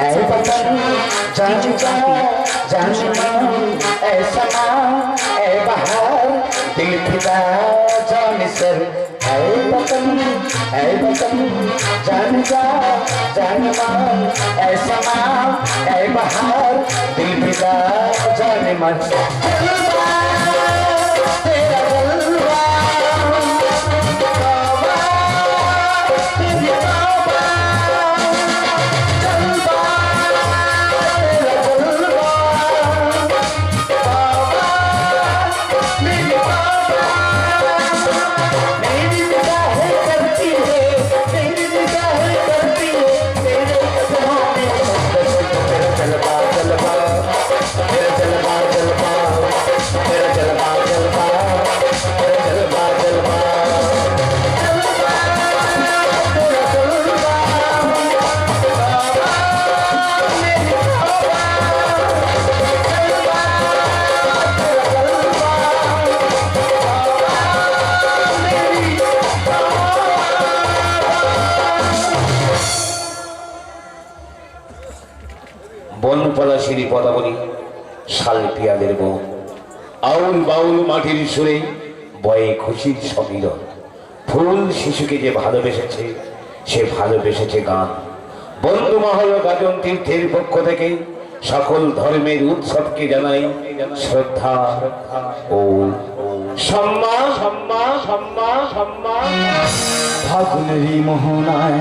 ऐ वतन जान जा जान ऐ समा ऐ बहार दिल फिदा जान सर ऐ वतन जान जा जान ऐ समा ऐ बहार दिल फिदा जान मन বনপলাশিনী পদাবলী শাল পিয়াদের বউ আউল বাউল মাটির সুরে বয়ে খুশির সমীরণ ফুল শিশুকে যে ভালোবেসেছে সে ভালোবেসেছে গান। বন্ধু মহল গাজন তীর্থের পক্ষ থেকে সকল ধর্মের উৎসবকে জানাই শ্রদ্ধা ও সম্মান সম্মান সম্মান সম্মান। ফাগুনেরই মোহনায়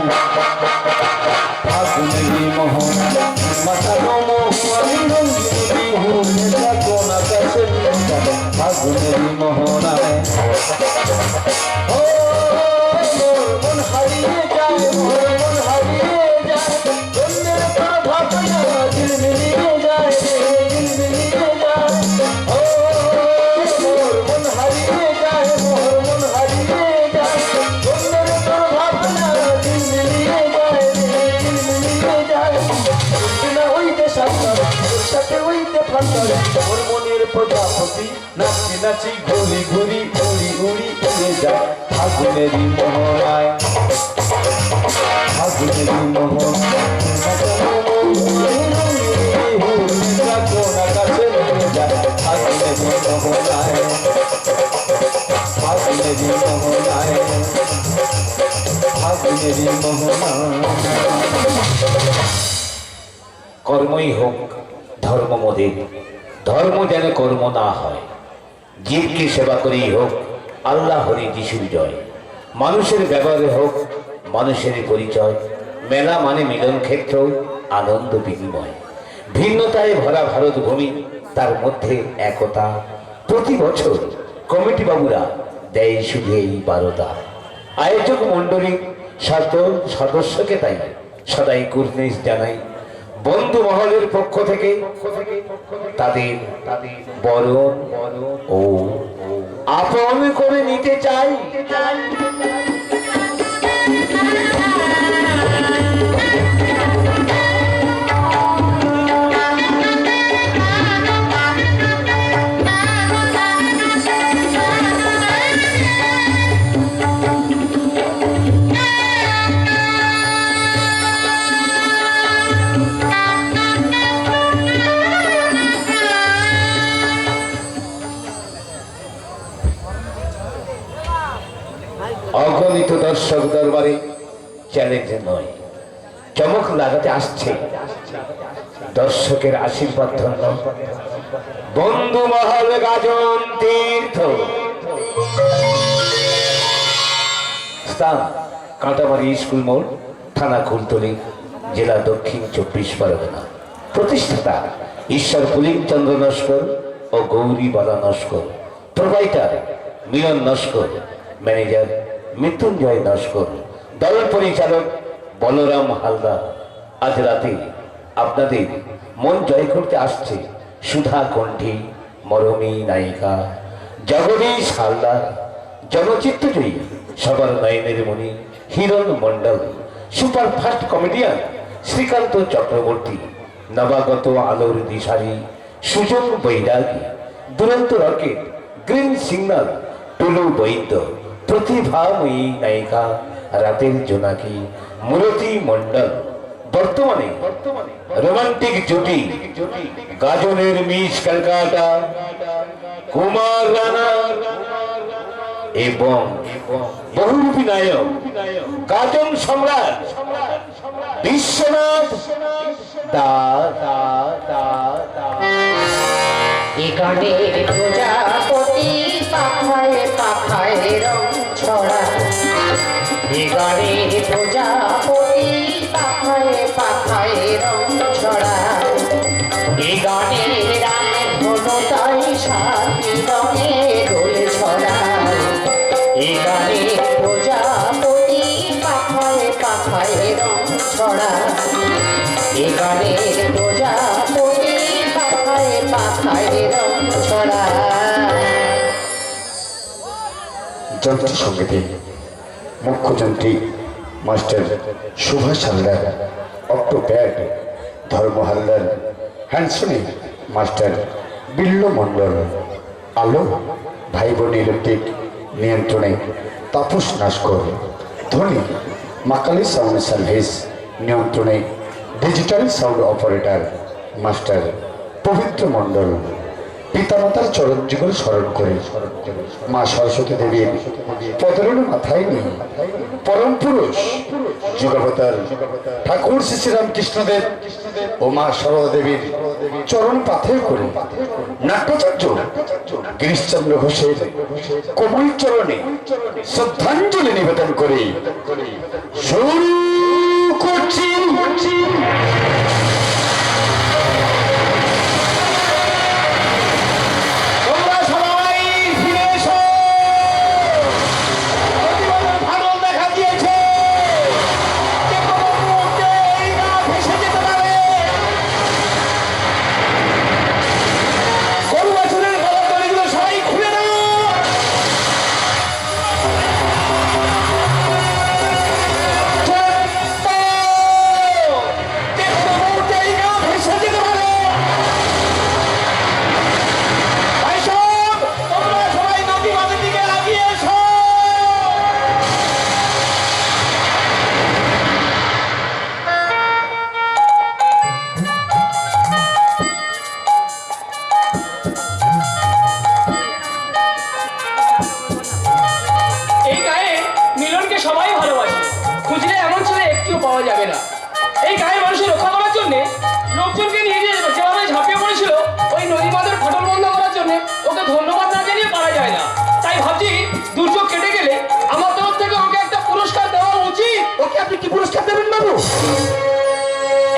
ফাগুনেরই মোহনায় মাতানো মোহনায় ফাগুনেরই মোহনায় ও মন হারিয়ে যায় মন হারিয়ে যায় অন্যের ভাবনা দিল মিলিয়ে যায় দিল মিলিয়ে যায় ও মন হারিয়ে যায় মন হারিয়ে যায় অন্যের ভাবনা দিল মিলিয়ে যায় দিল মিলিয়ে যায় না হইতে সাথে সাথে হইতে ফান্তার ওর মনের প্রজাপতি নাচি নাচি ঘুরি ঘুরি উড়ি উড়ি উড়ে যায় ফাগুনেরই মোহনায় ফাগুনেরই মোহনায় কাছে যায় ফাগুনেরই মোহনায় ফাগুনেরই মোহনায় ফাগুনেরই মোহনায়। কর্মই হোক ধর্ম মোদের, ধর্ম যেন কর্ম না হয়। জীবকে সেবা করেই হোক আল্লাহ হরি যিশুর জয়। মানুষের ব্যবহারে হোক মানুষের পরিচয়। মেলা মানে মিলন ক্ষেত্র, আনন্দ বিনিময়। ভিন্নতায় ভরা ভারত ভূমি, তার মধ্যে একতা। প্রতি বছর কমিটি বাবুরা দেয় শুধু এই বারোটা। আয়োজক মণ্ডলী সদস্যকে তাই সদাই কুর্নিশ জানাই। বন্ধু মহলের পক্ষ থেকে তাদের বরণ ও আপন করে নিতে চাই। অগণিত দর্শক দরবারে চ্যালেঞ্জ নয়, চমক লাগাতে আসছে দর্শকের আশীর্বাদ ধন্য বন্ধু মহল গাজন তীর্থ। স্থান কাঁটামারি স্কুল মোড়, থানা কুলতলি, জেলা দক্ষিণ 24 পরগনা। প্রতিষ্ঠাতা ঈশ্বর পুলিং চন্দ্র নস্কর ও গৌরী বালা নস্কর। প্রোভাইডার মিলন নস্কর। ম্যানেজার মৃত্যুঞ্জয় নস্কর। দল পরিচালক বলরাম হালদার। আজ রাতে আপনাদের মন জয় করতে আসছে সুধা কণ্ঠী মরমী নায়িকা জগদীশ হালদার, জনচিত্তজয়ী সবার নয়নের মণি হিরণ মণ্ডল, সুপারফাস্ট কমেডিয়ান শ্রীকান্ত চক্রবর্তী, নবাগত আলোর দিশারি সুজন বৈরাগী, দুরন্ত রকেট গ্রিন সিগন্যাল টুলু বৈদ্য, প্রতিভাময়ী নায়িকা রাতের জোনাকি মুরতি মণ্ডল, বর্তমানে রোমান্টিক জুটি গাজনের মিস ক্যালকাটা, কুমার রানা এবং বহুরূপী নায়ক গাজন সম্রাট বিশ্বনাথ গানের প্রজাপতি পাখায় পাখায় রং ছড়া, গানের প্রজাপতি পাখায় পাখায় রং ছড়া, এ গানের রানে হলো তাই সাথী রঙে দোল ছড়া, এ গানের প্রজাপতি পাখায় পাখায় রং ছড়া, এ গানের প্রজাপতি পাখায় পাখায় রং ছড়া। যন্ত্র সঙ্গীতে মুখ্য যন্ত্রী মাস্টার সুভাষ হালদার, অক্টোপ্যাড ধর্ম হালদার, হ্যান্ডসনে মাস্টার বিল্ল মণ্ডল, আলো ভাই বোন ইলেকট্রিক নিয়ন্ত্রণে তাপস নাস্কর, ধ্বনি মাকালি সাউন্ড সার্ভিস নিয়ন্ত্রণে ডিজিটাল সাউন্ড অপারেটর মাস্টার পবিত্র মণ্ডল। পিতামাতার চরণ যুগল স্মরণ করে মা সরস্বতী দেবীর পদরণ মাথায় নিয়ে পরম পুরুষ যুগাবতার ঠাকুর শ্রী শ্রীরামকৃষ্ণদেব ও মা সারদা দেবীর চরণ পাথেয় করে নাট্যাচার্য গিরিশচন্দ্র ঘোষের কোমল চরণে শ্রদ্ধাঞ্জলি নিবেদন করে শুরু করছি।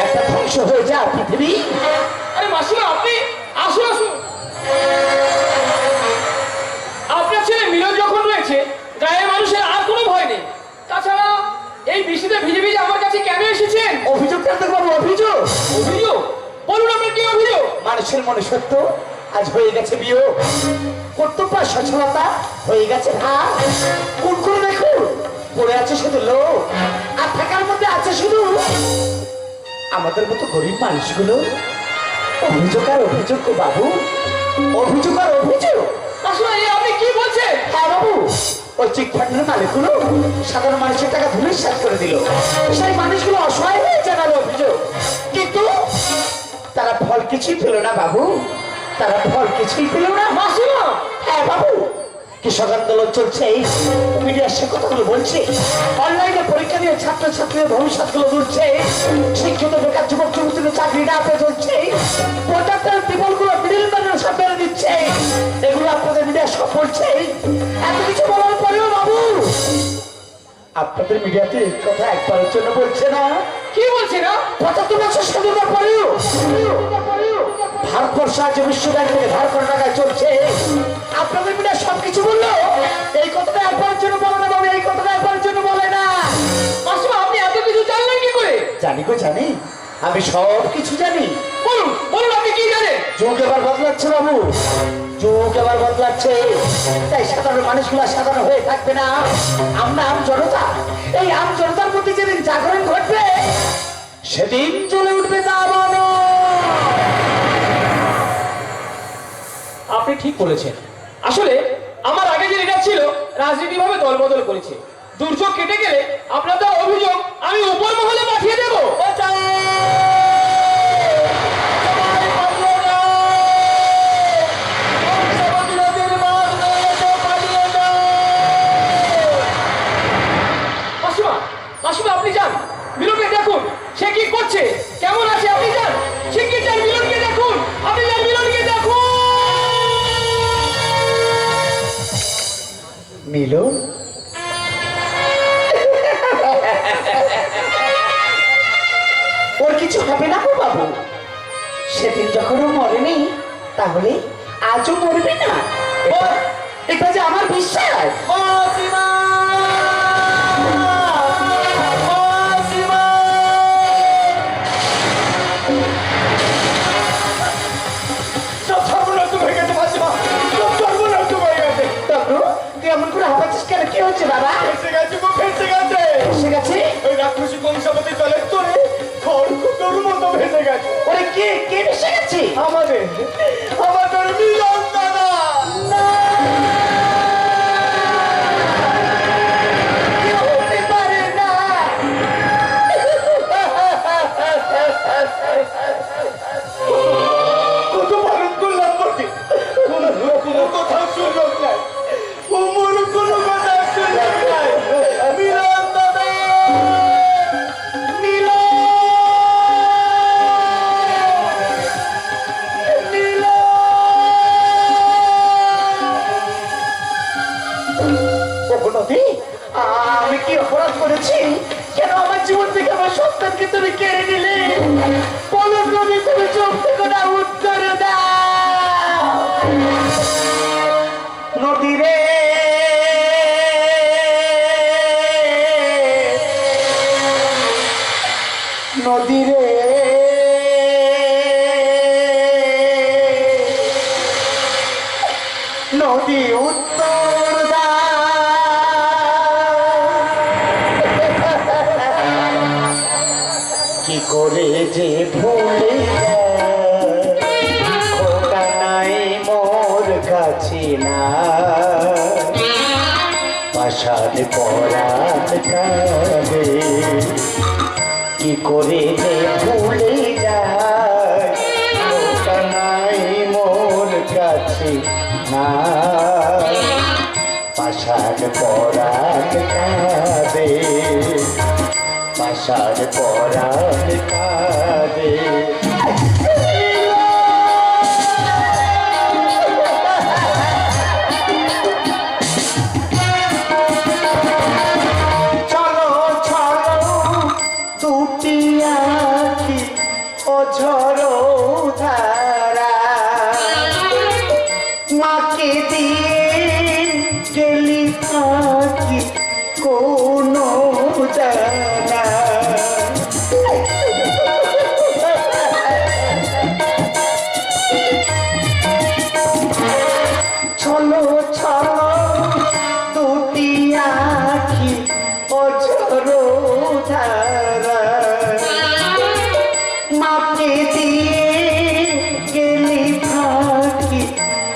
একটা ধ্বংস হয়ে যা পৃথিবী। আরে মাসিমা, আপনি আসুন আসুন। আপনার ছেলে মিলন যখন রয়েছে, গায়ের মানুষের আর কোনো ভয় নেই। তাছাড়া এই বৃষ্টিতে ভিজে ভিজে আমার কাছে কেন এসেছেন? অভিযোগ কার্তিক বাবু, অভিযোগ। অভিযোগ? বলুন আপনার কি অভিযোগ? মানুষের মনে সত্য, আজ হয়ে গেছে বিয়ে, কর্তব্য সচ্ছলতা হয়ে গেছে ভাব। কোন করে দেখুন, পড়ে আছে শুধু লোক, আর থাকার মধ্যে আছে শুধু আমাদের মতো গরিব মানুষগুলো। অভিযোগ আর অভিযোগ গো বাবু, অভিযোগ আর অভিযোগ। আসলে আপনি কি বলছেন? হ্যাঁ বাবু, ওই চিটফান্ডের মালিকগুলো সাধারণ মানুষের টাকা ধুলিস্যাৎ করে দিল। সেই মানুষগুলো অসহায় হয়ে জানালো অভিযোগ, কিন্তু তারা ফল কিছুই পেল না বাবু, তারা ফল কিছুই পেল না। মাসিমা! হ্যাঁ বাবু, কৃষক আন্দোলন চলছে, মিডিয়ার সে কথাগুলো বলছে, অনলাইনে পরীক্ষা দিয়ে ছাত্রছাত্রীদের ভবিষ্যৎগুলো দূরছে, শিক্ষিত বেকার যুবক যুবতীদের চাকরি না পেয়ে চলছে, প্রজাতার বিপলগুলো মিডিল ম্যানের সব বেড়ে দিচ্ছে, এগুলো আপনাদের মিডিয়া সব বলছে। এত কিছু বলার পরেও বাবু আপনাদের মিডিয়াতে কথা একবারের জন্য বলছে না। কি বলছে না? ৭৫ বছর স্বাধীনতার পরেও ভারতবর্ষ আজ বিশ্ব ব্যাংক থেকে ধার করে টাকায় চলছে। আপনাদের মিডিয়া সবকিছু বললো, এই কথাটা একবারের জন্য বলে না বাবু, এই কথাটা একবারের জন্য বলে না। মাসিমা, আপনি এত কিছু জানলেন কি করে? জানি গো জানি, আমি সব কিছু জানি। বলুন বলুন, আপনি কি জানেন? যুগ এবার বদলাচ্ছে বাবু, যুগ এবার বদলাচ্ছে, তাই সাধারণ মানুষগুলো সাধারণ হয়ে থাকবে না। আমরা আম জনতা, এই আম জনতার প্রতি যেদিন জাগরণ ঘটবে সেদিন চলে উঠবে দাবানো। আপনি ঠিক বলেছেন। আসলে আমার আগে যে লিডার ছিল রাজনীতিভাবে দলবদল করেছে। দুর্যোগ কেটে গেলে আপনাদের অভিযোগ আমি উপর মহলে পাঠিয়ে দেবো। কেমন আছে আপনি যান, শিগগির যান মিলনকে দেখুন, আপনি যান মিলনকে দেখুন। মিলন, ওর কিছু হবে না গো বাবু। সেদিন যখন ও মরেনি, তাহলে আজও মরবে না, এটা যে আমার বিশ্বাস। ও সীমা, ও সীমা। সব সর্বনাশ হয়ে গেছে মাসিমা, সব সর্বনাশ হয়ে গেছে। তবু তুই এমন করে হাঁপাচ্ছিস কেন? কি হচ্ছে বাবা? ফেসে গেছে গো, ফেসে গেছে। এসে গেছে? ওই রাক্ষসী কংসাবতী জলের তোরে খড়কুটোর মতো ভেসে গেছে। ওরে কে কে এসে গেছে? আমাদের মিলন দাদা। কেউ হতে পারে না। কত বারণ করলাম বটে, কোনো কোথাও সুযোগ নাই, ওমর কোনো কথা সুযোগ নাই। মিলন দাদা, নদী, আমি কি অপরাধ করেছি? কেন আমার জীবন থেকে আমার সন্তানকে তুমি কেড়ে নিলে? বলো নদী, তুমি চোখ থেকে না উত্তর দাও। নদী রে, নদী রে, নদী উত্তর দাও। কি করে যে ভুলে খোকা নাই মোর কাছে না, পাশাদ পরাত কাবে। কি করে যে ভুলে যায় খোকা নাই মোর কাছে না, পাশাদ পরাত কাবে, পাশাদ পরাত কাবে। চলো চলো দুটি আঁখি অঝরো ধারা, মাকে দিয়ে গেলি আঁখি কোনো জানা। চলো চলো দুটি আঁখি অঝরো ধারা, মাকে দিয়ে গেলি ফাঁকি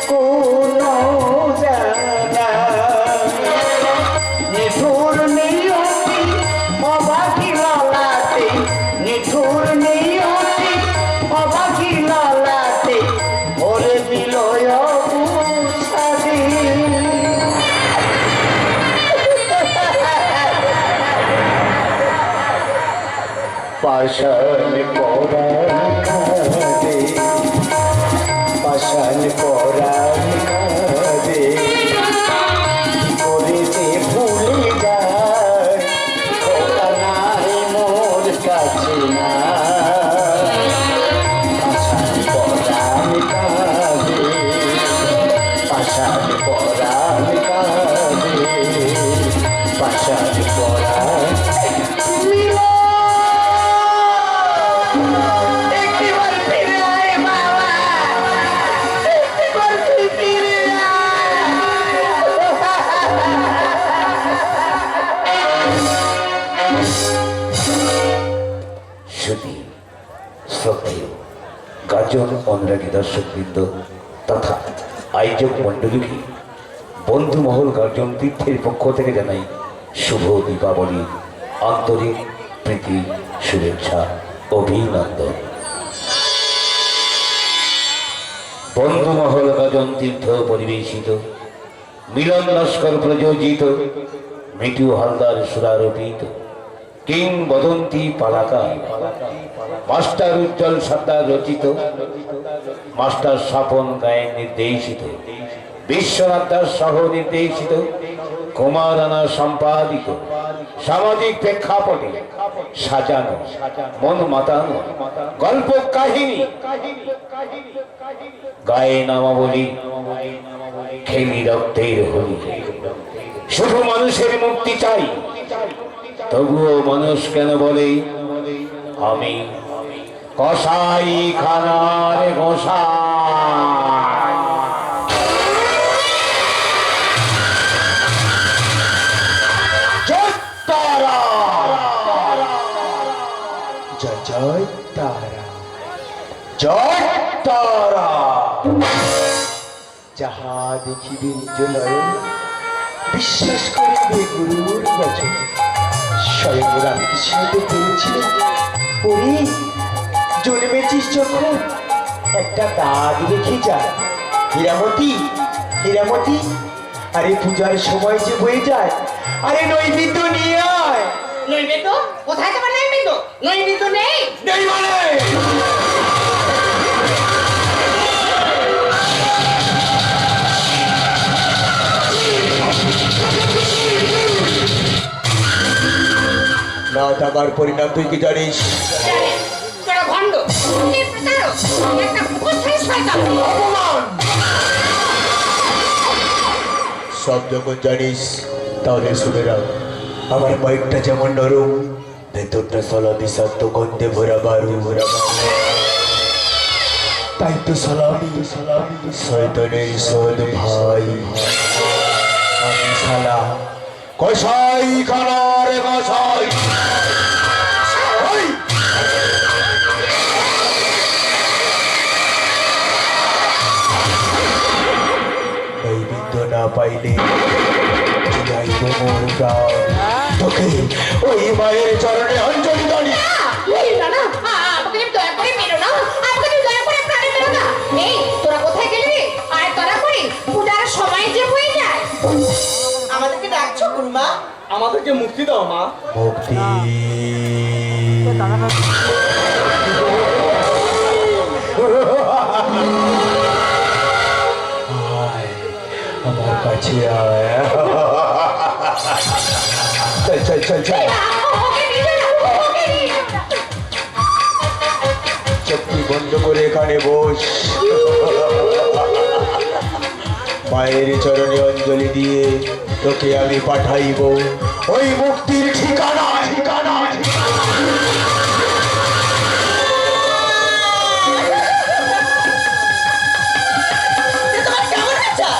কোনো জানা। নিঠুর নিয়তি অবাকি ললাটে, নিঠুর নিয়তি অবাকি ললাটে, ওরে দিল অবুঝাদি। পাষাণ পরাণ কাঁদে, পাষাণ পরাণ কাঁদে। কি করে যে ভুলে যায় খোকা নাই মোর কাছে না, পাষাণ পরাণ কাঁদে, পাষাণ পরাণ কাঁদে, পাষাণ পরাণ। একটিবার ফিরে আয় বাবা, একটিবার ফিরে শুধু শ্রদ্ধেয় গাজন অনুরাগী দর্শকবৃন্দ তথা আয়োজক মণ্ডলীকে বন্ধু মহল গার্জন তীর্থের পক্ষ থেকে জানাই শুভ দীপাবলি, আন্তরিক প্রীতি, শুভেচ্ছা, অভিনন্দন। বন্ধু মহল গাজন তীর্থ পরিবেশিত, মিলন লস্কর প্রযোজিত, মৃত্যু হালদার সুরারোপিত কিংবদন্তি পালাকা মাস্টার উজ্জ্বল সর্দার রচিত, মাস্টার স্বপন গায়েন নির্দেশিত, বিশ্বনাথ দাস সহ নির্দেশিত, কুমার রানা সম্পাদিত, সামাজিক প্রেক্ষাপটে সাজানো, মন মাতানো গল্প কাহিনী, গায়ে নামাবলী, খেলি রক্তের হোলি। শুধু মানুষের মুক্তি চাই, তবুও মানুষ কেন বলে আমি কসাই খানার গোসাই। জয় তারা, জয় জয় তারা, জয় তারা। যাহা দেখিবে নিজ নয়ন, বিশ্বাস করিবে গুরুর বচন। স্বয়ং রামকৃষ্ণকে পেয়েছিলেন, ওরে জন্মেছিস যখন একটা দাগ রেখে যা। হীরামতি, হীরামতি, আরে পূজার সময় যে বয়ে যায়, আরে নৈবেদ্য নিয়ে আয়। নৈবেদ্য? কোথায় তোমার নৈবেদ্য? নৈবেদ্য নেই। নেই মানে না থাকার পরিণাম তুই কি জানিস? জানি, তোরা ভণ্ড, তুই প্রতারক, একটা কোথায় শয়তান। অপমান! সব যখন জানিস তাহলে শুনে রাখ, আমার বাইকটা যেমন নরম, ভেতরটা সলা বিষাক্ত গন্ধে ভরা বারু ভরা। তাই তো সালামি শয়তানের সদ ভাই। আমি শালা কসাই খানার কসাই। ওই! নৈবেদ্য না পাইলে যাইব মোর প্রাণ। তোকে ওই মায়ের চরণে অঞ্জলি দাঁড়ি। না, না, আমাকে তুমি দয়া করে মেরো না, আমাকে তুমি দয়া করে প্রাণে মেরো না। এই, তোরা কোথায় গেলি? আয় তোরা করি, পূজার সময় যে হয়ে যায়। আমাদেরকে ডাকছো গুরুমা? আমাদেরকে মুক্তি দাও মা। মুক্তি আয়, আমার কাছে আয়। চল চল চল চল। ওকে নিয়ে যাও, ওকে নিয়ে যাও। চোখটি বন্ধ করে এখানে বস। মায়ের চরণে অঞ্জলি দিয়ে তোকে আমি পাঠাইব ওই মুক্তির ঠিকানা। ঠিকানা তোমার কেমন আচার?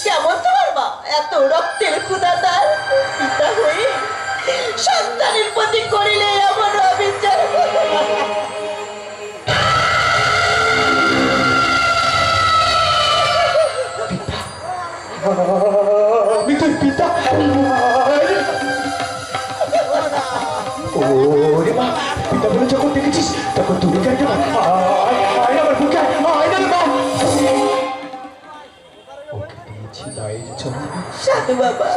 কেমন তোমার মা? এত রক্তের ক্ষুধাদার পিতা হয়ে সন্তানের প্রতি করিলে এমন অবিচার। আমি তোর পিতা। ওরে মা, পিতা বলে যখন দেখেছিস তখন তুমি কেন আয় আমার বুকে আয় না মা। ওকে দিয়েছি মায়ের চরণে, সাধু বাবা,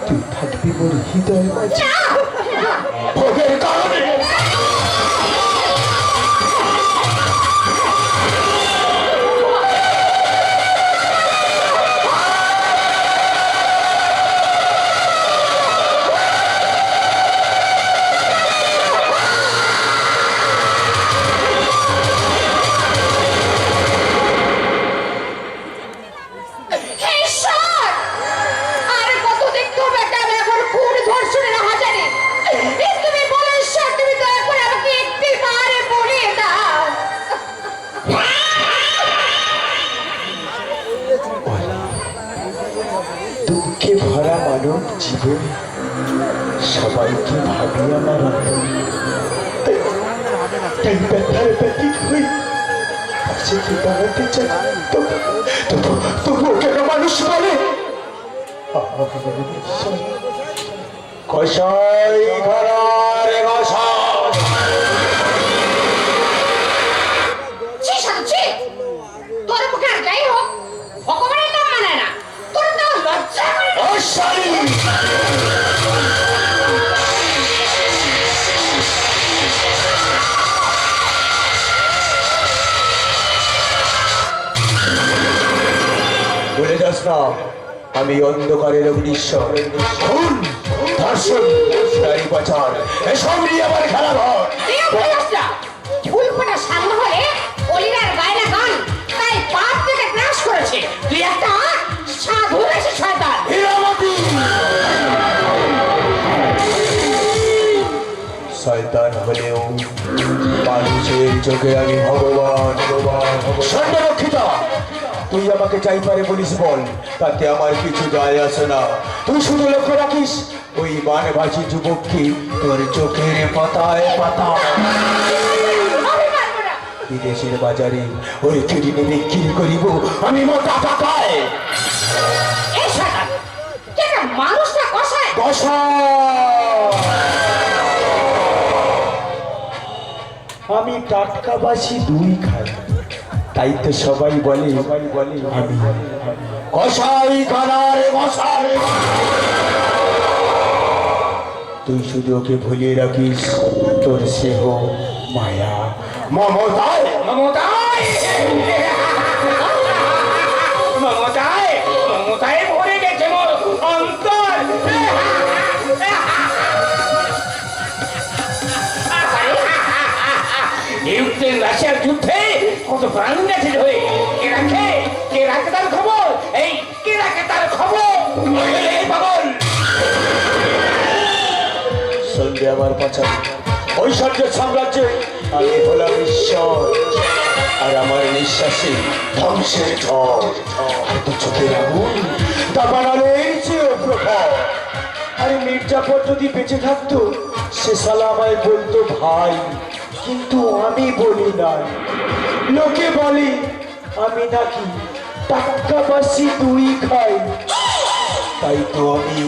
তুই থাকবি মোর হৃদয় মাঝে। ভোগের কারণে হে ঈশ্বর! আর কত দেখতে হবে একটা এখন খুন ধর্ষণের হাজারে। এই তুমি বলো ঈশ্বর, তুমি দয়া করে আমাকে একটি বারে বলে দাও। দুঃখে ভরা মানব জীবন সবাইকে ভাবি আমার আপন। তাই ব্যথার ব্যতীত হই পাশে কি দাঁড়াতে চাই, তবু কেন মানুষ বলে কসাই ঘরার কসাই। ছি সাধু ছি! তোর মুখে আর যাই হোক, ভগবানের নাম মানে না। তোর তো লজ্জা করে না? কসাই না, আমি অন্ধকারের অগ্নিশ্বর। খুন, ধর্ষণ, নারী পাচার, এসব নিয়ে আমার খেলা ঘর। ফুলফোটা সামনে হলে অলিরার গায়না গান তাই পাপ থেকে গ্রাস করেছে। তুই একটা সাধু বেশি শয়তান। হীরামতি, শয়তান হলেও মানুষের চোখে আমি ভগবান। সন্ধ্যরক্ষিতা, তুই আমাকে চাই পারে বলিস বল, তাতে আমার কিছু যায় আসে না। তুই শুধু লক্ষ্য রাখিস ওই বানভাসী যুবককে তোর চোখের পাতায় পাতায়। বিদেশের বাজারে ওই কিডনি বিক্রি করিব আমি মোটা টাকায়। এই শয়তান, তুই একটা মানুষটা কষায়। আমি টাটকা বাসি দুই খাই, তাই তো সবাই বলে আমি কষাই খানার মশাই। তুই শুধু ওকে ভুলিয়ে রাখিস তোর স্নেহ, মায়া, মমতায়। মমতায় মমতায় মমতায় ভরে গেছে মোর অন্তর। ইউক্রেন রাশিয়ার যুদ্ধে কত প্রাণ গেছে হয়ে। কে রাখে তার খবর? এই কে রাখে তার খবর? এই পাগল সন্ধে আমার পাচা ঐশ্বর্যের সাম্রাজ্যে আমি হলাম ঈশ্বর, আর আমার নিঃশ্বাসে ধ্বংসের ঝড়। হয়তো চোখের আগুন তা বানালেই চেয়েও প্রখর। আরে মির্জাফর যদি বেঁচে থাকতো সে সালা আমায় বলতো ভাই, কিন্তু আমি বলি না। লোকে বলে আমি নাকি টাটকা বাসি দুই খাই, তাই তো আমি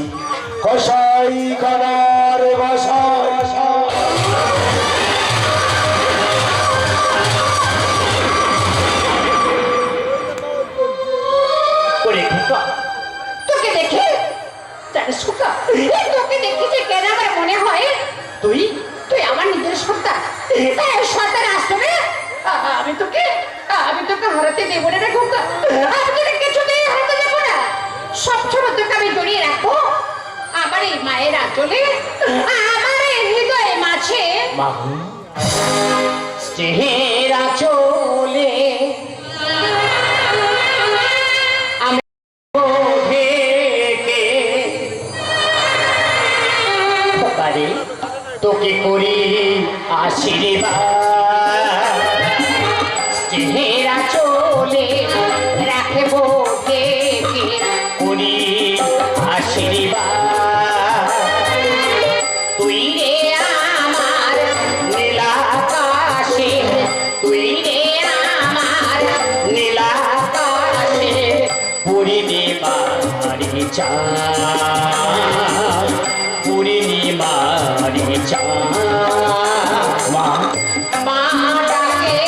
কষাই খানার বাসায়। তোকে দেখে জানিস খোকা, তোকে দেখে যে কেন আমার মনে হয় তুই তুই আমার নিজের সন্তান। তাই ওই সন্তান আসবে আমি তোকে হারাতে দেবো না রে খোকা। আমি তোকে কিছুতেই হারাতে দেবো না। সবসময় তোকে আমি জড়িয়ে রাখবো আমার এই মায়ের আঁচলে, আমার এই হৃদয়ে মাঝে স্নেহের আঁচলে। তোকে করি আশীর্বাদ, চেহারা চলে রাখবো করি আশীর্বাদ। তুই রে আমার নীলাকাশে, তুই রে আমার নীলাকাশে পূর্ণিমারি চাঁদ, পূর্ণিমারি চাঁদ। মা ডাকে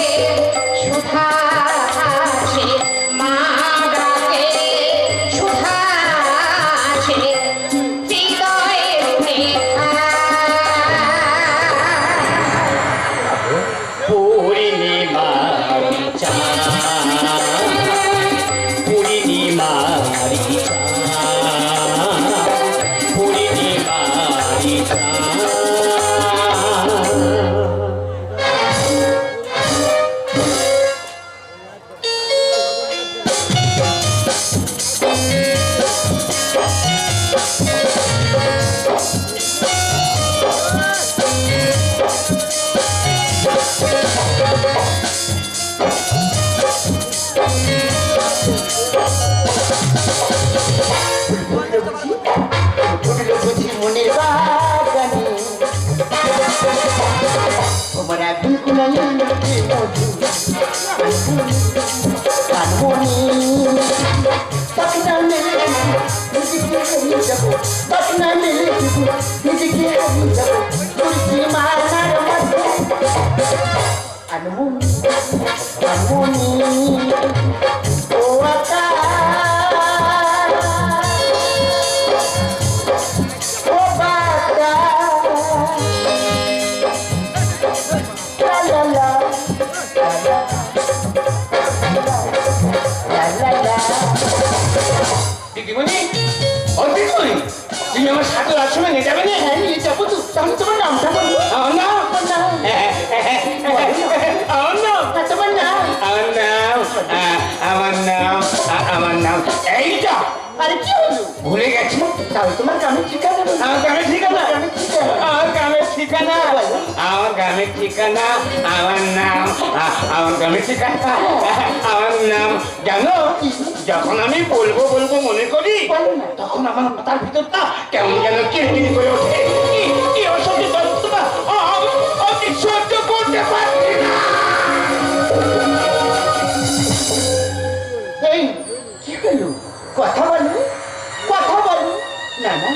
সুধা আসে, মা ডাকে সুধা আসে হৃদয়ের রেখা। পূর্ণিমারি চাঁদ, পূর্ণিমারি চাঁদ, পূর্ণিমারি চাঁদ। মনের বাগানে তোমরা দুলকুলালি কানমনি পাকনা মেলে নিজেকে হারিয়ে যাবো, পাকনা মেলে নিজেকে হারিয়ে যাবো তুলসী মালার মধ্যে। আনমনি আনমনি ও আকাশ, ও বাতাস, লা লা লা লা লা লা লা লা। দিদিমণি ও দিদিমণি তুমি আমার সাথে আশ্রমে নিয়ে যাবে না? হ্যাঁ নিয়ে যাবো তো, তাহলে তোমার নামটা বলো। আমার নাম তোমার নাম? আমার নাম হ্যাঁ, তোমার নাম? আমার নাম এইটা আরে কি হলো? ভুলে গেছি। তাহলে তোমার গ্রামের ঠিকানা বলো। আমার গ্রামের ঠিকানা গ্রামের ঠিকানা? আমার গ্রামের ঠিকানা আমার গ্রামের ঠিকানা আমার নাম আমার গ্রামের ঠিকানা আমার নাম জানো, যখন আমি বলবো বলবো মনে করি বলো না। তখন আমার মাথার ভিতরটা কেমন যেন কিরকিরি করে ওঠে। কি অসহ্য যন্ত্রণা, আমি সহ্য করতে পারছি না। এই কি হলো? কথা বলো, কথা বলো। না না,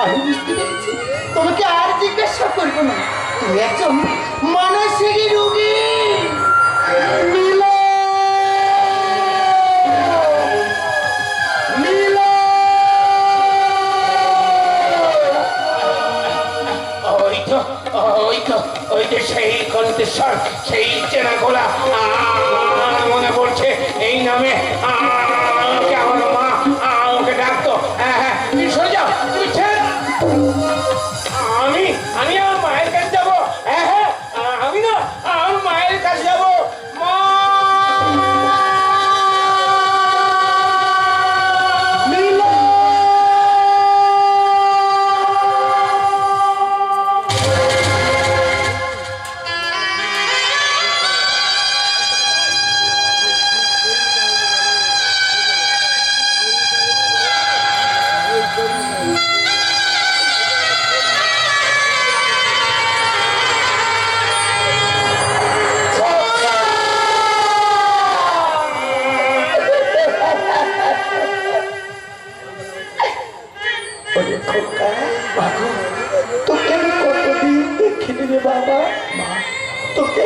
আমি বুঝতে পেরেছি, তোমাকে আর জিজ্ঞাসা করবো না। তুমি একজন মানসিক রোগী। ওই যে সেই কণ্ঠেশ্বর, সেই চেনা গোলা আমার মনে পড়ছে। এই নামে আমাকে আমার মা আমাকে ডাকতো। হ্যাঁ তুমি সরে যাও, তুমি ছেড়ে দাও। আমি আমার মায়ের কাছে যাবো। হ্যাঁ আমি না আমার মায়ের কাছে যাবো। মা ওরে খোকা, বাবু, তোকে আমি কতদিন দেখিনি রে বাবা। তোকে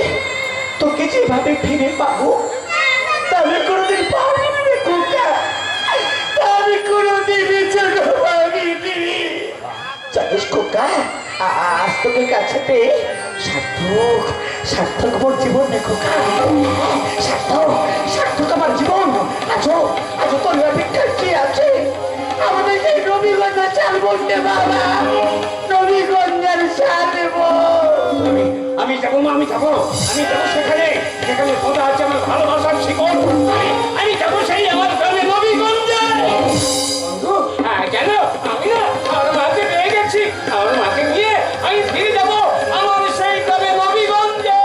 তোকে যেভাবে ফিরে পাবো তা আমি কোনোদিন পাবিনি রে খোকা, তা আমি কোনোদিনই যেন পাবিনি। জানিস খোকা, আজ তোকে কাছে পেয়ে সার্থক সার্থক মোর জীবন রে খোকা। সার্থক সার্থক আমার জীবন। আজও আজও তোর অপেক্ষা কি আছে? আমাদের সেই নবীগঞ্জের চাল বলতে বাবা, নবীগঞ্জের চাল আমি যাবো মা, আমি যাবো সেখানে যেখানে খোদা আছে আমার ভালোবাসার শিকড়। আমি যাবো সেই আমার গ্রামে নবীগঞ্জে। কেন আমি না আমার মাকে পেয়ে গেছি, আমার মাকে নিয়ে আমি ফিরে যাবো আমার সেই গ্রামে নবীগঞ্জে।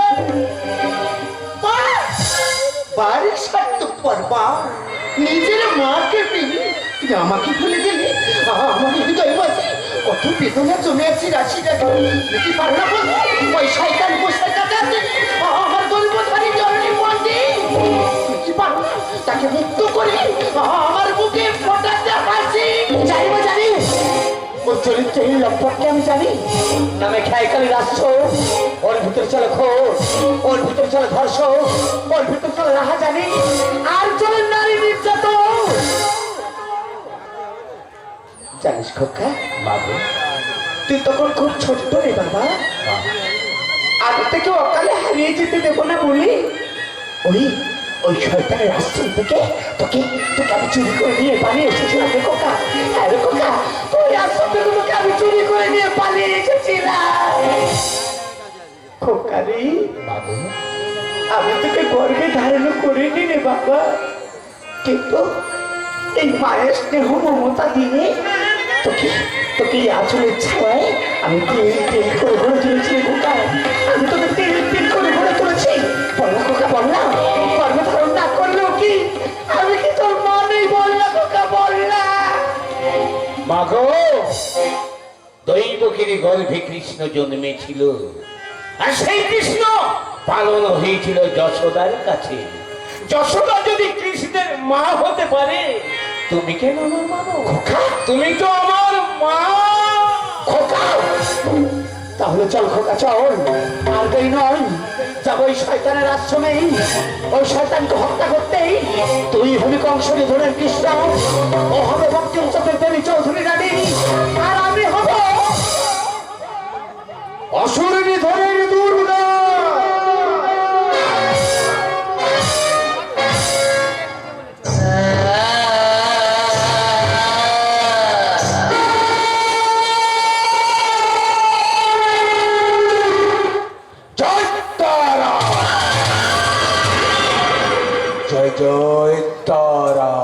বাড়ির সার্থক পর্বা, নিজের মাকে পেয়ে তুমি আমাকে ভুলে গেলে। আমার হৃদয় মাঝে কত বেদনা জমে আছে রাশি রাখি। কি পারো না বলবো? ওই শয়তান বসে কাছে আছে আমার গল্পধারী জরুরি মন্দি। কি পারো না তাকে মুক্ত করে আমার বুকে ফোটাতে পারছি? জানি বা জানি ওর চরিত্রহীন লম্পটকে আমি জানি। নামে খেয়ালি রাষ্ট্র, ওর ভিতর চলে খোঁজ, ওর ভিতর চলে ধর্ষণ, ওর ভিতর চলে রাহা জানি, আর চলে নারী নির্যাতন। জানিস খোকা বাবু, তুই তখন খুব ছোট্ট রে বাবা। আগে থেকে অকালে হারিয়ে যেতে দেবো না বলি ওই ওই শয়তানের আশ্রম থেকে তোকে তোকে আমি চুরি করে নিয়ে পালিয়ে এসেছিলাম রে খোকা। হ্যাঁ রে খোকা, ওই আশ্রম থেকে তোকে আমি চুরি করে নিয়ে পালিয়ে এসেছিলাম খোকা রে। বাবু, আমি তোকে গর্বে ধারণ করিনি রে বাবা, কিন্তু এই মায়ের স্নেহ মমতা দিয়ে তোকে তোকে এই আঁচলের ছায় আমি তেল তেল করে গড়ে তুলেছি রে খোকা। আমি তোকে তেল তেল করে গড়ে তুলেছি। বললা খোকা, বললা গর্বে ধারণ না করলেও কি আমি কি তোর মা নেই? বললা খোকা, বললা। মাগো, দৈবকের গর্ভে কৃষ্ণ জন্মেছিল, আর সেই কৃষ্ণ পালন হয়েছিল যশোদার কাছে। যশোদা যদি কৃষ্ণের মা হতে পারে, তুমি কেন আমার মা নও? তুমি তো আমার মা। খোকা, তাহলে চল খোকা চল, আর দেরি নয়, যাবো ওই শয়তানের আশ্রমে। ওই শয়তানকে হত্যা করতেই তুই হবি কংস নিধনের কৃষ্ণ, ও হবে বঙ্কিম চন্দ্রের দেবী চৌধুরী রানী, আর আমি হব অসুর নিধনের দুর্গা। জয় তারা।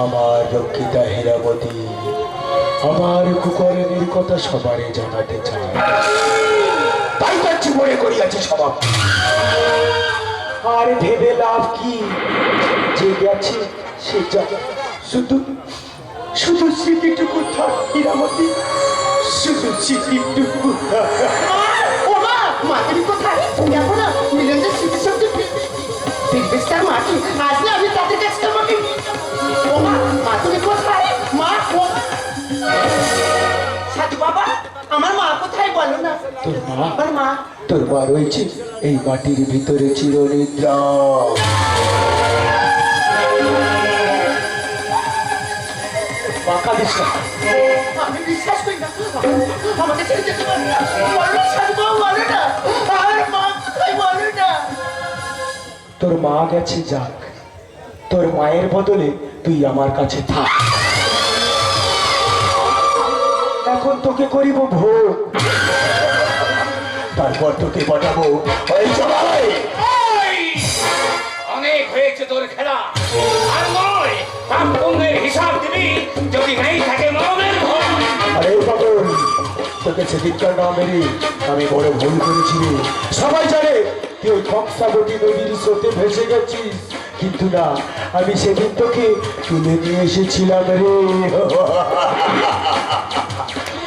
আমার রক্ষিতা হীরাবতী আমার কুকরণের কথা সবারই জানাতে চায়, তাই তার জীবনে করিয়াছে সমাপ্তি। আর ভেবে লাভ কি, যে গেছে সে যাবে, শুধু শুধু স্মৃতিটুকু থাক হীরাবতী, শুধু স্মৃতিটুকু থাক। ও মা, মা তুমি কোথায়? দেখো না, মিলনের স্মৃতি শক্তি ফিরবে তার মাটি। আসলে আমি তাদের কাছে তোমাকে নিয়ে যাবো। ও মা, মা তুমি কোথায়? মা, ও মা। সাধু বাবা, আমার মা কোথায় বলো না? তোর মা, আমার মা তোর মা রয়েছে এই মাটির ভিতরে চিরনিদ্রা। বাঁকা দিস না। আমি বিশ্বাস করি না, আমাকে ছেড়ে যেতে পারবে না। বলো সাধু বাবা, বলো না, আমার মা কোথায় বলো না? তোর মা গেছে যাক, তোর মায়ের বদলে তুই আমার কাছে থাক। এখন তোকে করিব ভোগ, তারপর তোকে পাঠাবো ওই সবাই। এই! অনেক হয়েছে তোর খেলা, আর নয় পাপ পুণ্যের হিসাব দিবি, যদি নাই থাকে মরণের ভয়। আরে পাগল, তোকে সেদিনকার না মেরে আমি বড় ভুল করেছি রে। সবাই জানে তুই ওই কংসাবতী নদীর স্রোতে ভেসে গেছিস, কিন্তু না, আমি সেদিন তোকে তুলে নিয়ে এসেছিলাম রে।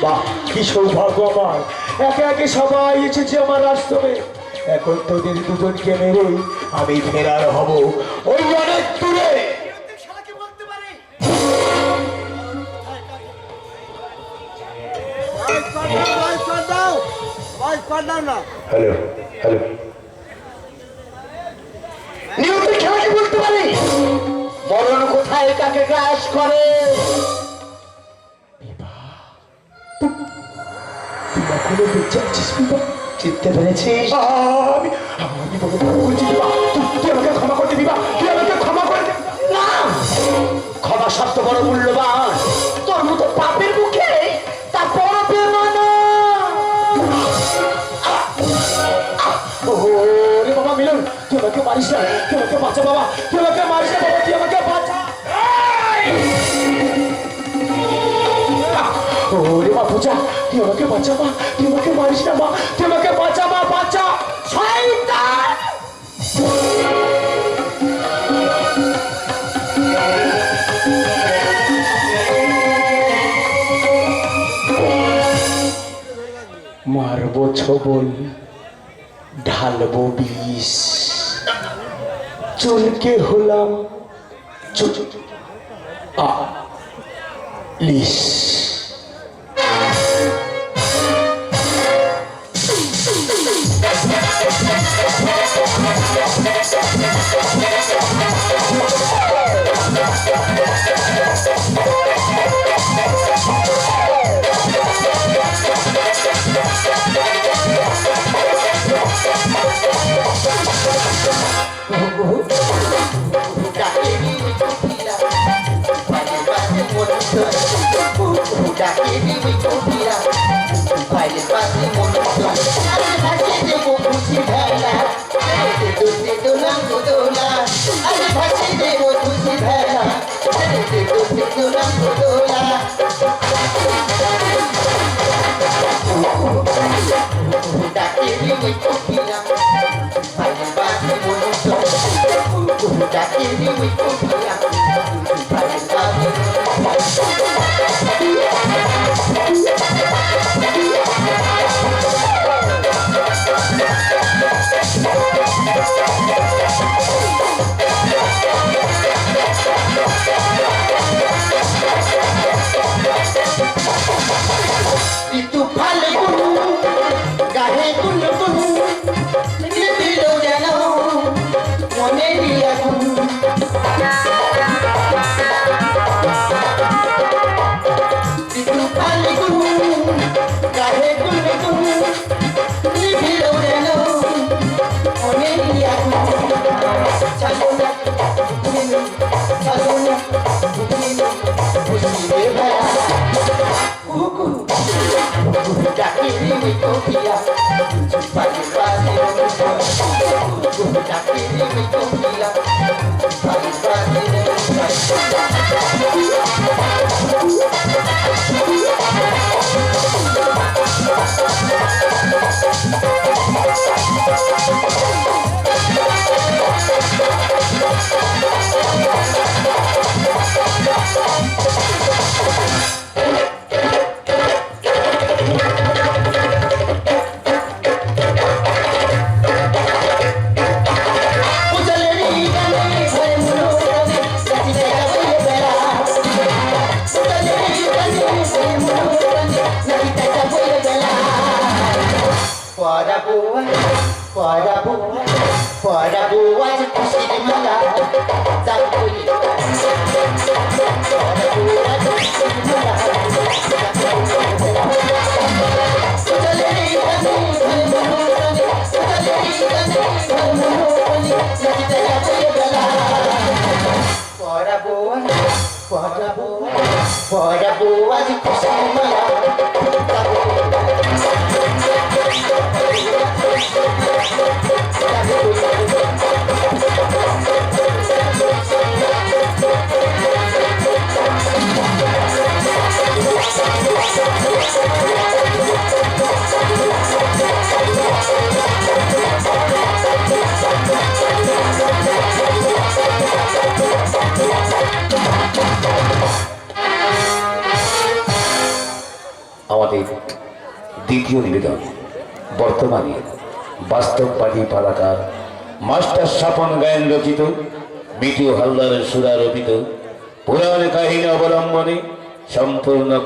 বাহ, কি সৌভাগ্য আমার, একে একে সবাই এসেছে আমার আশ্রমে। এখন তোদের দুজনকে মেরে আমি ফেরার হব ওই অনেক দূরে। হ্যালো হ্যালো, নিয়মিত খেলা কি বলতে পারি? মরণ কোথায় কাকে গ্রাস করে? তুই এখনো বেঁচে আছিস বিভা? চিনতে পেরেছিস? আমি আমি তোকে ক্ষমা করছি বিভা, তুই আমাকে ক্ষমা করে দিবি, তুই আমাকে ক্ষমা করে দে। না, ক্ষমা সবচেয়ে বড় মূল্যবান। তোর মতো পাপের মুখে তা বড় বেমানা। ওরে বাবা মিলন, তুই আমাকে মারিস না, তুই আমাকে বাঁচা বাবা, তুই আমাকে মারিস না বাবা, তুই আমাকে বাঁচা। ওরে মা পূজা, তুই আমাকে বাঁচা মা, তুই আমাকে মারিস না মা, তুই আমাকে বাঁচা মা, বাঁচা। শয়তান! মারবো ছবল, ঢালবো বিষ, চুলকে হলাম লিস। Utopia, আমাদের দ্বিতীয় নিবেদন বর্তমানে বাস্তববাদী পালাকার মাস্টার স্বপন গায়ন রচিত মিঠু হালদারের সুরারোপিত পুরাণ কাহিনী অবলম্বনে সম্পূর্ণ